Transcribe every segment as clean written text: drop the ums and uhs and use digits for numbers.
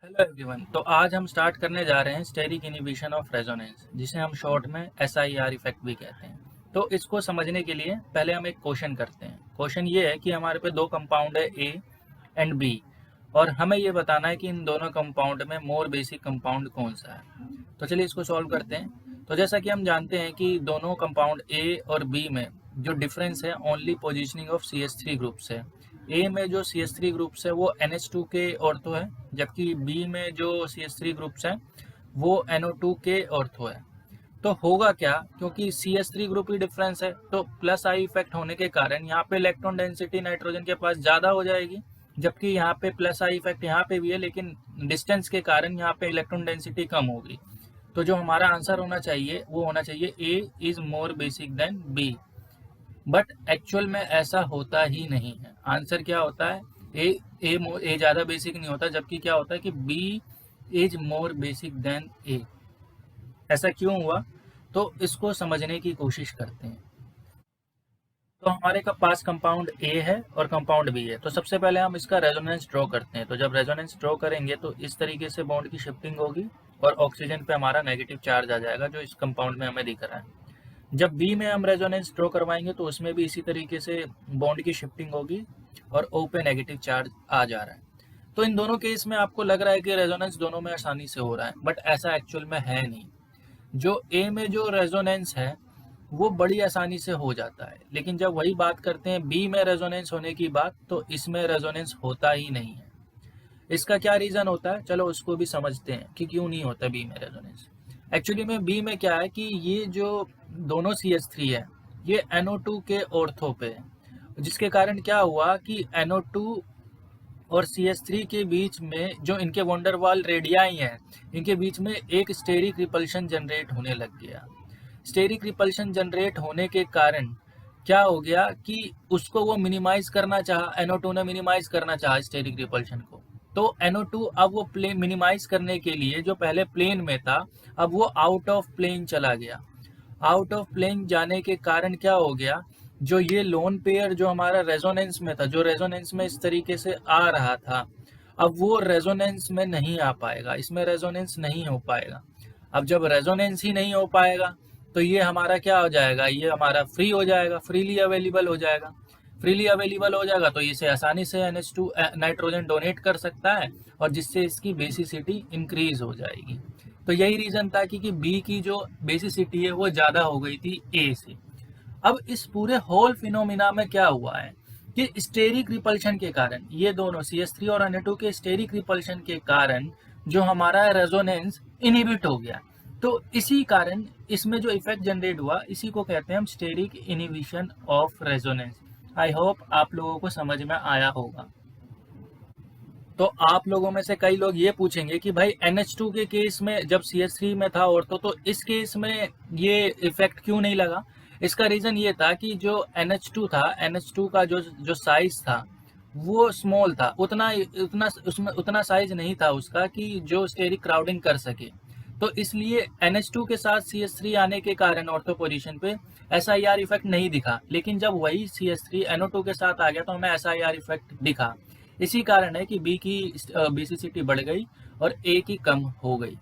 Hello everyone. तो आज हम स्टार्ट करने जा रहे हैं स्टेरिक इनहिबिशन ऑफ रेजोनेंस, जिसे हम शॉर्ट में एसआईआर इफेक्ट भी कहते हैं। तो इसको समझने के लिए पहले हम एक क्वेश्चन करते हैं। क्वेश्चन ये है कि हमारे पे दो कंपाउंड है ए एंड बी, और हमें ये बताना है कि इन दोनों कंपाउंड में मोर बेसिक कंपाउंड कौन सा है। तो चलिए इसको सॉल्व करते हैं। तो जैसा कि हम जानते हैं कि दोनों कंपाउंड ए और बी में जो डिफरेंस है only positioning of CH3 groups है। ए में जो CH3 ग्रुप्स है वो NH2 के ऑर्थो है, जबकि बी में जो CH3 ग्रुप्स हैं वो NO2 के ऑर्थो है। तो होगा क्या, क्योंकि CH3 ग्रुप ही डिफरेंस है तो प्लस आई इफेक्ट होने के कारण यहाँ पे इलेक्ट्रॉन डेंसिटी नाइट्रोजन के पास ज़्यादा हो जाएगी, जबकि यहाँ पे प्लस आई इफेक्ट यहाँ पे भी है, लेकिन डिस्टेंस के कारण यहाँ पे इलेक्ट्रॉन डेंसिटी कम होगी। तो जो हमारा आंसर होना चाहिए वो होना चाहिए a is more basic then b. But actual में ऐसा होता ही नहीं है। आंसर क्या होता है, ए ज़्यादा बेसिक नहीं होता, जबकि क्या होता है कि b is more basic then a. ऐसा क्यों हुआ, तो इसको समझने की कोशिश करते हैं। तो हमारे पास कंपाउंड ए है और कंपाउंड बी है। तो सबसे पहले हम इसका रेजोनेंस ड्रॉ करते हैं। तो जब रेजोनेंस ड्रॉ करेंगे तो इस तरीके से बॉन्ड की शिफ्टिंग होगी और ऑक्सीजन पे हमारा नेगेटिव चार्ज आ जाएगा, जो इस कंपाउंड में हमें दिख रहा है। जब बी में हम रेजोनेंस ड्रॉ करवाएंगे तो उसमें भी इसी तरीके से बॉन्ड की शिफ्टिंग होगी और ओ पे नेगेटिव चार्ज आ जा रहा है। तो इन दोनों केस में आपको लग रहा है कि रेजोनेंस दोनों में आसानी से हो रहा है, बट ऐसा एक्चुअल में है नहीं। जो ए में जो रेजोनेंस है वो बड़ी आसानी से हो जाता है, लेकिन जब वही बात करते हैं बी में रेजोनेंस होने की बात, तो इसमें रेजोनेंस होता ही नहीं है। इसका क्या रीज़न होता है, चलो उसको भी समझते हैं कि क्यों नहीं होता बी में रेजोनेंस। एक्चुअली में बी में क्या है कि ये जो दोनों CH3 है ये NO2 के ऑर्थो पे है, जिसके कारण क्या हुआ कि NO2 और CH3 के बीच में जो इनके वंडरवाल रेडियाई हैं, इनके बीच में एक स्टेरिक रिपल्शन जनरेट होने लग गया। स्टेरिक रिपल्शन जनरेट होने के कारण क्या हो गया कि उसको वो मिनिमाइज करना चाहा, NO2 ने मिनिमाइज करना चाहा स्टेरिक रिपल्शन को। तो NO2 अब वो प्लेन मिनिमाइज करने के लिए जो पहले प्लेन में था, अब वो आउट ऑफ प्लेन चला गया। आउट ऑफ प्लेन जाने के कारण क्या हो गया, जो ये लोन पेयर जो हमारा रेजोनेंस में था, जो रेजोनेंस में इस तरीके से आ रहा था, अब वो रेजोनेंस में नहीं आ पाएगा, इसमें रेजोनेंस नहीं हो पाएगा। अब जब रेजोनेंस ही नहीं हो पाएगा तो ये हमारा क्या हो जाएगा, ये हमारा फ्री हो जाएगा, फ्रीली अवेलेबल हो जाएगा। फ्रीली अवेलेबल हो जाएगा तो इसे आसानी से NH2 नाइट्रोजन डोनेट कर सकता है, और जिससे इसकी बेसिसिटी इंक्रीज हो जाएगी। तो यही रीज़न था कि बी की जो बेसिसिटी है वो ज़्यादा हो गई थी ए से। अब इस पूरे होल फिनोमिना में क्या हुआ है कि स्टेरिक रिपल्शन के कारण, ये दोनों CH3 और Na2 के स्टेरिक रिपल्शन के कारण जो हमारा रेजोनेंस इनहिबिट हो गया। तो इसी कारण इसमें जो इफेक्ट जनरेट हुआ, इसी को कहते हैं हम steric inhibition of resonance. I hope आप लोगों को समझ में आया होगा। तो आप लोगों में से कई लोग ये पूछेंगे कि भाई NH2 के केस में जब CH3 में था ऑर्थो, तो इस केस में ये इफेक्ट क्यों नहीं लगा। इसका रीज़न ये था कि जो NH2 था, NH2 का जो जो साइज था वो स्मॉल था, उतना उतना उसमें उतना साइज नहीं था उसका कि जो स्टेरिक क्राउडिंग कर सके। तो इसलिए NH2 के साथ CH3 आने के कारण ऑर्थो पोजीशन पे SIR इफेक्ट नहीं दिखा, लेकिन जब वही CH3 NO2 के साथ आ गया तो हमें SIR इफेक्ट दिखा। इसी कारण है कि बी की बेसिसिटी बढ़ गई और ए की कम हो गई।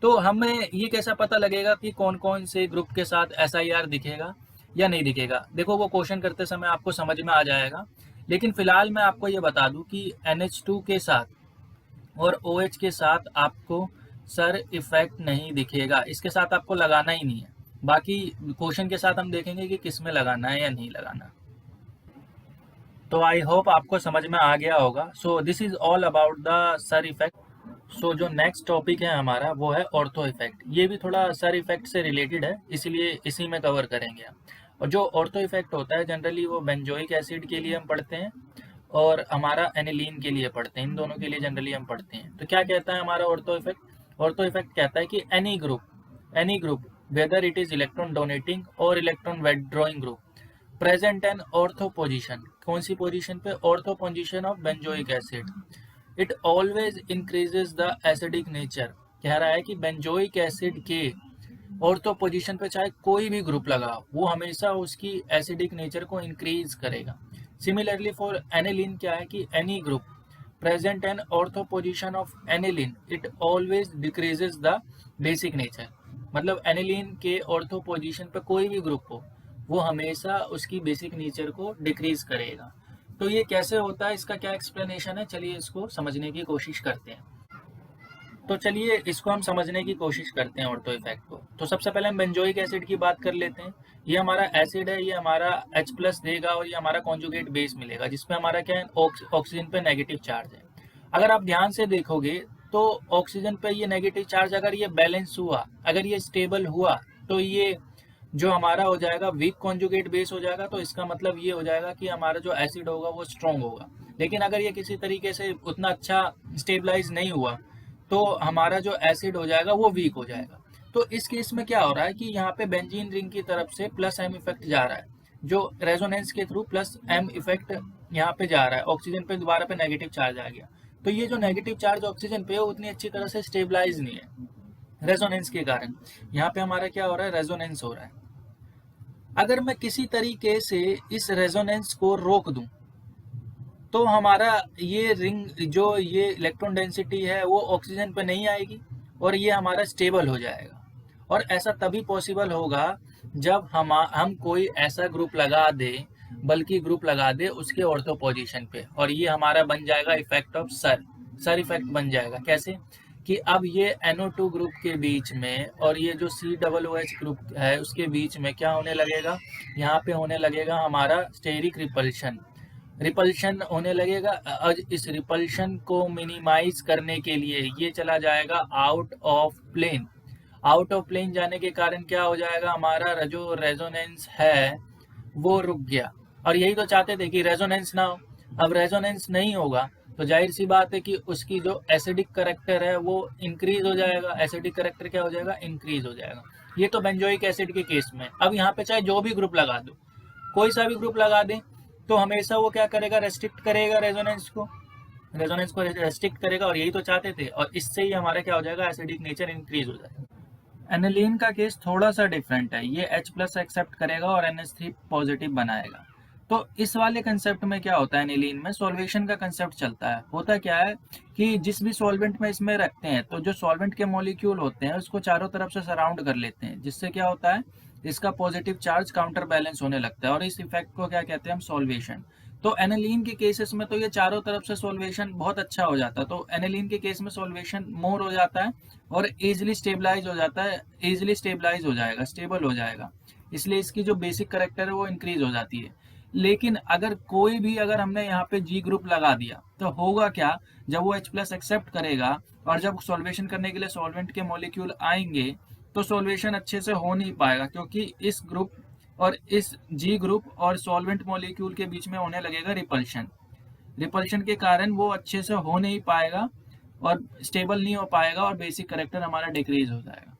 तो हमें ये कैसा पता लगेगा कि कौन कौन से ग्रुप के साथ SIR दिखेगा या नहीं दिखेगा। देखो वो क्वेश्चन करते समय आपको समझ में आ जाएगा, लेकिन फिलहाल मैं आपको ये बता दूं कि NH2 के साथ और OH के साथ आपको सर इफेक्ट नहीं दिखेगा, इसके साथ आपको लगाना ही नहीं है। बाकी क्वेश्चन के साथ हम देखेंगे कि किस में लगाना है या नहीं लगाना। तो आई होप आपको समझ में आ गया होगा। So this is all about the SIR effect. So जो नेक्स्ट टॉपिक है हमारा वो है ऑर्थो इफेक्ट। ये भी थोड़ा सर इफेक्ट से रिलेटेड है, इसलिए इसी में कवर करेंगे हम। और जो ऑर्थो इफेक्ट होता है जनरली वो बेंजोइक एसिड के लिए हम पढ़ते हैं और हमारा एनिलीन के लिए पढ़ते हैं, इन दोनों के लिए जनरली हम पढ़ते हैं। तो क्या कहता है हमारा ऑर्थो इफेक्ट। ऑर्थो इफेक्ट कहता है कि any group whether it is electron donating और electron withdrawing group present an ortho position. कौन सी पोजीशन पे, ortho position of benzoic acid. It always increases the acidic nature. कह रहा है कि बेंजोइक एसिड के ऑर्थो पोजीशन पे चाहे कोई भी ग्रुप लगा, वो हमेशा उसकी एसिडिक नेचर को इंक्रीज करेगा। सिमिलरली फॉर एनिलीन क्या है कि any group present an ortho position of aniline, it always decreases the basic nature. मतलब एनिलीन के ऑर्थो पोजीशन पे कोई भी ग्रुप हो वो हमेशा उसकी बेसिक नेचर को डिक्रीज करेगा। तो ये कैसे होता है, इसका क्या एक्सप्लेनेशन है, चलिए इसको समझने की कोशिश करते हैं। तो चलिए इसको हम समझने की कोशिश करते हैं ऑर्थो इफेक्ट को। तो सबसे पहले हम बेंजोइक एसिड की बात कर लेते हैं। ये हमारा एसिड है, ये हमारा H+ देगा और ये हमारा कॉन्जुगेट बेस मिलेगा जिसमें हमारा क्या है, ऑक्सीजन पे नेगेटिव चार्ज है। अगर आप ध्यान से देखोगे तो ऑक्सीजन पे ये नेगेटिव चार्ज अगर ये बैलेंस हुआ, अगर ये स्टेबल हुआ, तो ये जो हमारा हो जाएगा वीक कॉन्जुगेट बेस हो जाएगा। तो इसका मतलब ये हो जाएगा कि हमारा जो एसिड होगा वो स्ट्रॉन्ग होगा। लेकिन अगर ये किसी तरीके से उतना अच्छा स्टेबलाइज नहीं हुआ तो हमारा जो एसिड हो जाएगा वो वीक हो जाएगा। तो इस केस में क्या हो रहा है कि यहाँ पे बेंजीन रिंग की तरफ से +M इफेक्ट जा रहा है, जो रेजोनेंस के थ्रू +M इफेक्ट यहाँ पे जा रहा है, ऑक्सीजन पे दोबारा पे नेगेटिव चार्ज आ गया। तो ये जो नेगेटिव चार्ज ऑक्सीजन पे है उतनी अच्छी तरह से स्टेबलाइज नहीं है रेजोनेंस के कारण। यहाँ पे हमारा क्या हो रहा है, रेजोनेंस हो रहा है। अगर मैं किसी तरीके से इस रेजोनेंस को रोक दूं तो हमारा ये रिंग जो ये इलेक्ट्रॉन डेंसिटी है वो ऑक्सीजन पे नहीं आएगी और ये हमारा स्टेबल हो जाएगा। और ऐसा तभी पॉसिबल होगा जब हम कोई ऐसा ग्रुप लगा दे, बल्कि ग्रुप लगा दे उसके ऑर्थो पोजीशन पे, और ये हमारा बन जाएगा इफेक्ट ऑफ सर इफेक्ट बन जाएगा। कैसे कि अब ये NO2 ग्रुप के बीच में और ये जो COOH ग्रुप है उसके बीच में क्या होने लगेगा, यहाँ पे होने लगेगा हमारा स्टेरिक रिपल्शन होने लगेगा। और इस रिपल्शन को मिनिमाइज करने के लिए ये चला जाएगा आउट ऑफ प्लेन जाने के कारण क्या हो जाएगा, हमारा जो रेजोनेंस है वो रुक गया। और यही तो चाहते थे कि रेजोनेंस ना हो। अब रेजोनेंस नहीं होगा तो जाहिर सी बात है कि उसकी जो एसिडिक करेक्टर है वो इंक्रीज हो जाएगा। एसिडिक करेक्टर क्या हो जाएगा, इंक्रीज हो जाएगा। ये तो बेंजोइक एसिड के केस में। अब यहाँ पे चाहे जो भी ग्रुप लगा दो, कोई सा भी ग्रुप लगा दें, तो हमेशा वो क्या करेगा, रेस्ट्रिक्ट करेगा रेजोनेंस को रेस्ट्रिक्ट करेगा। और यही तो चाहते थे, और इससे ही हमारा क्या हो जाएगा, एसिडिक नेचर इंक्रीज हो जाएगा। एनिलीन का केस थोड़ा सा डिफरेंट है, ये H+ एक्सेप्ट करेगा और NH3 पॉजिटिव बनाएगा। तो इस वाले कंसेप्ट में क्या होता है, एनिलीन में सॉल्वेशन का कंसेप्ट चलता है। होता क्या है कि जिस भी सॉल्वेंट में इसमें रखते हैं तो जो सॉल्वेंट के मॉलिक्यूल होते हैं उसको चारों तरफ से सराउंड कर लेते हैं, जिससे क्या होता है, इसका पॉजिटिव चार्ज काउंटर बैलेंस होने लगता है और इस इफेक्ट को क्या कहते हैं हम, सॉल्वेशन। तो एनिलीन के केसेस में तो ये चारों तरफ से सॉल्वेशन बहुत अच्छा हो जाता है। तो एनिलीन के केस में सॉल्वेशन मोर हो जाता है और इजीली स्टेबलाइज हो जाता है, इजीली स्टेबलाइज हो जाएगा, स्टेबल हो जाएगा। इसलिए इसकी जो बेसिक करेक्टर है वो इंक्रीज हो जाती है। लेकिन अगर हमने यहाँ पे G ग्रुप लगा दिया तो होगा क्या, जब वो H+ एक्सेप्ट करेगा और जब सॉल्वेशन करने के लिए सॉल्वेंट के मॉलिक्यूल आएंगे तो सॉल्वेशन अच्छे से हो नहीं पाएगा, क्योंकि इस ग्रुप और इस G ग्रुप और सॉल्वेंट मॉलिक्यूल के बीच में होने लगेगा रिपल्शन के कारण वो अच्छे से हो नहीं पाएगा और स्टेबल नहीं हो पाएगा और बेसिक करेक्टर हमारा डिक्रीज हो जाएगा।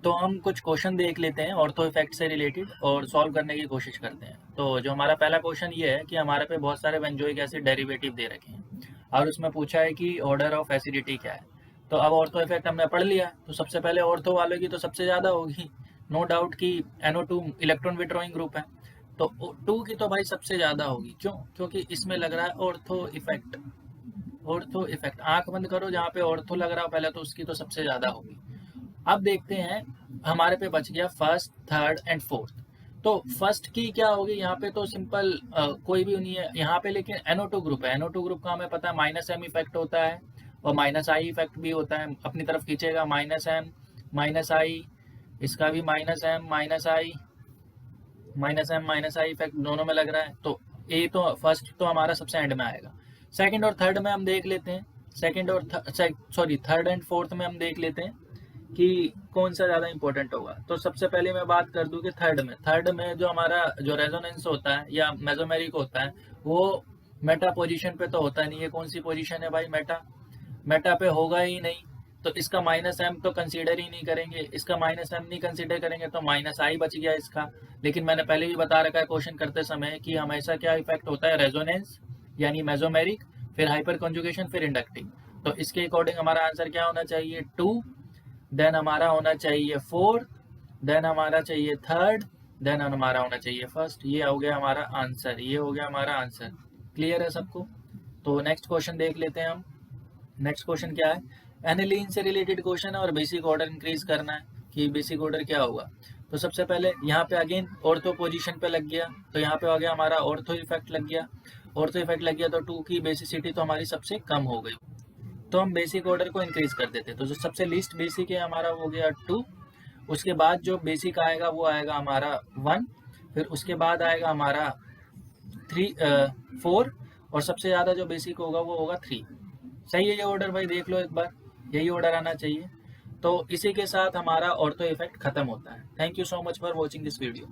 तो हम कुछ क्वेश्चन देख लेते हैं ऑर्थो इफेक्ट से रिलेटेड और सॉल्व करने की कोशिश करते हैं। तो जो हमारा पहला क्वेश्चन ये है कि हमारे पे बहुत सारे बेंजोइक एसिड डेरिवेटिव दे रखे हैं और उसमें पूछा है कि ऑर्डर ऑफ एसिडिटी क्या है। तो अब ऑर्थो इफेक्ट हमने पढ़ लिया, तो सबसे पहले ऑर्थो वालों की तो सबसे ज़्यादा होगी, नो डाउट कि NO2 इलेक्ट्रॉन विड्रॉइंग ग्रुप है, तो 2 की तो भाई सबसे ज़्यादा होगी। क्यों? क्योंकि इसमें लग रहा है ऑर्थो इफेक्ट। आंख बंद करो, जहाँ पे ऑर्थो लग रहा हो पहले तो उसकी तो सबसे ज़्यादा होगी। अब देखते हैं हमारे पे बच गया फर्स्ट, थर्ड एंड फोर्थ। तो फर्स्ट की क्या होगी, यहाँ पे तो सिंपल कोई भी नहीं है यहाँ पे, लेकिन NO2 ग्रुप है। NO2 ग्रुप का हमें पता है -M इफेक्ट होता है और -I इफेक्ट भी होता है। अपनी तरफ खींचेगा -M -I, इसका भी -M -I इफेक्ट दोनों में लग रहा है। तो ए तो फर्स्ट तो हमारा सबसे एंड में आएगा। सेकंड और थर्ड में हम देख लेते हैं, थर्ड एंड फोर्थ में हम देख लेते हैं कि कौन सा ज़्यादा इंपॉर्टेंट होगा। तो सबसे पहले मैं बात कर दूं कि थर्ड में जो हमारा जो रेजोनेंस होता है या मेसोमेरिक होता है वो मेटा पोजीशन पे तो होता नहीं है। कौन सी पोजीशन है भाई, मेटा पे होगा ही नहीं, तो इसका -M तो कंसीडर ही नहीं करेंगे। इसका -M नहीं कंसीडर करेंगे तो -I बच गया इसका। लेकिन मैंने पहले भी बता रखा है क्वेश्चन करते समय कि हमेशा क्या इफेक्ट होता है, रेजोनेंस यानी मेसोमेरिक, फिर हाइपर कॉन्जुगेशन, फिर इंडक्टिव। तो इसके अकॉर्डिंग हमारा आंसर क्या होना चाहिए, 2, देन हमारा होना चाहिए 4, देन हमारा चाहिए 3, देन हमारा होना चाहिए फर्स्ट। ये हो गया हमारा आंसर, क्लियर है सबको। तो नेक्स्ट क्वेश्चन देख लेते हैं हम। नेक्स्ट क्वेश्चन क्या है, एनिलीन से रिलेटेड क्वेश्चन है और बेसिक ऑर्डर इंक्रीज करना है कि बेसिक ऑर्डर क्या होगा। तो सबसे पहले यहाँ पे अगेन ऑर्थो पोजीशन पे लग गया, तो यहाँ पे आ गया हमारा ऑर्थो इफेक्ट लग गया। ऑर्थो इफेक्ट लग गया तो 2 की बेसिसिटी तो हमारी सबसे कम हो गई, तो हम बेसिक ऑर्डर को इंक्रीज कर देते। तो जो सबसे लीस्ट बेसिक है हमारा वो गया 2, उसके बाद जो बेसिक आएगा वो आएगा हमारा 1, फिर उसके बाद आएगा हमारा 4, और सबसे ज़्यादा जो बेसिक होगा वो होगा 3। सही है ये ऑर्डर भाई, देख लो एक बार, यही ऑर्डर आना चाहिए। तो इसी के साथ हमारा ऑर्थो इफेक्ट खत्म होता है। Thank you so much for watching this video.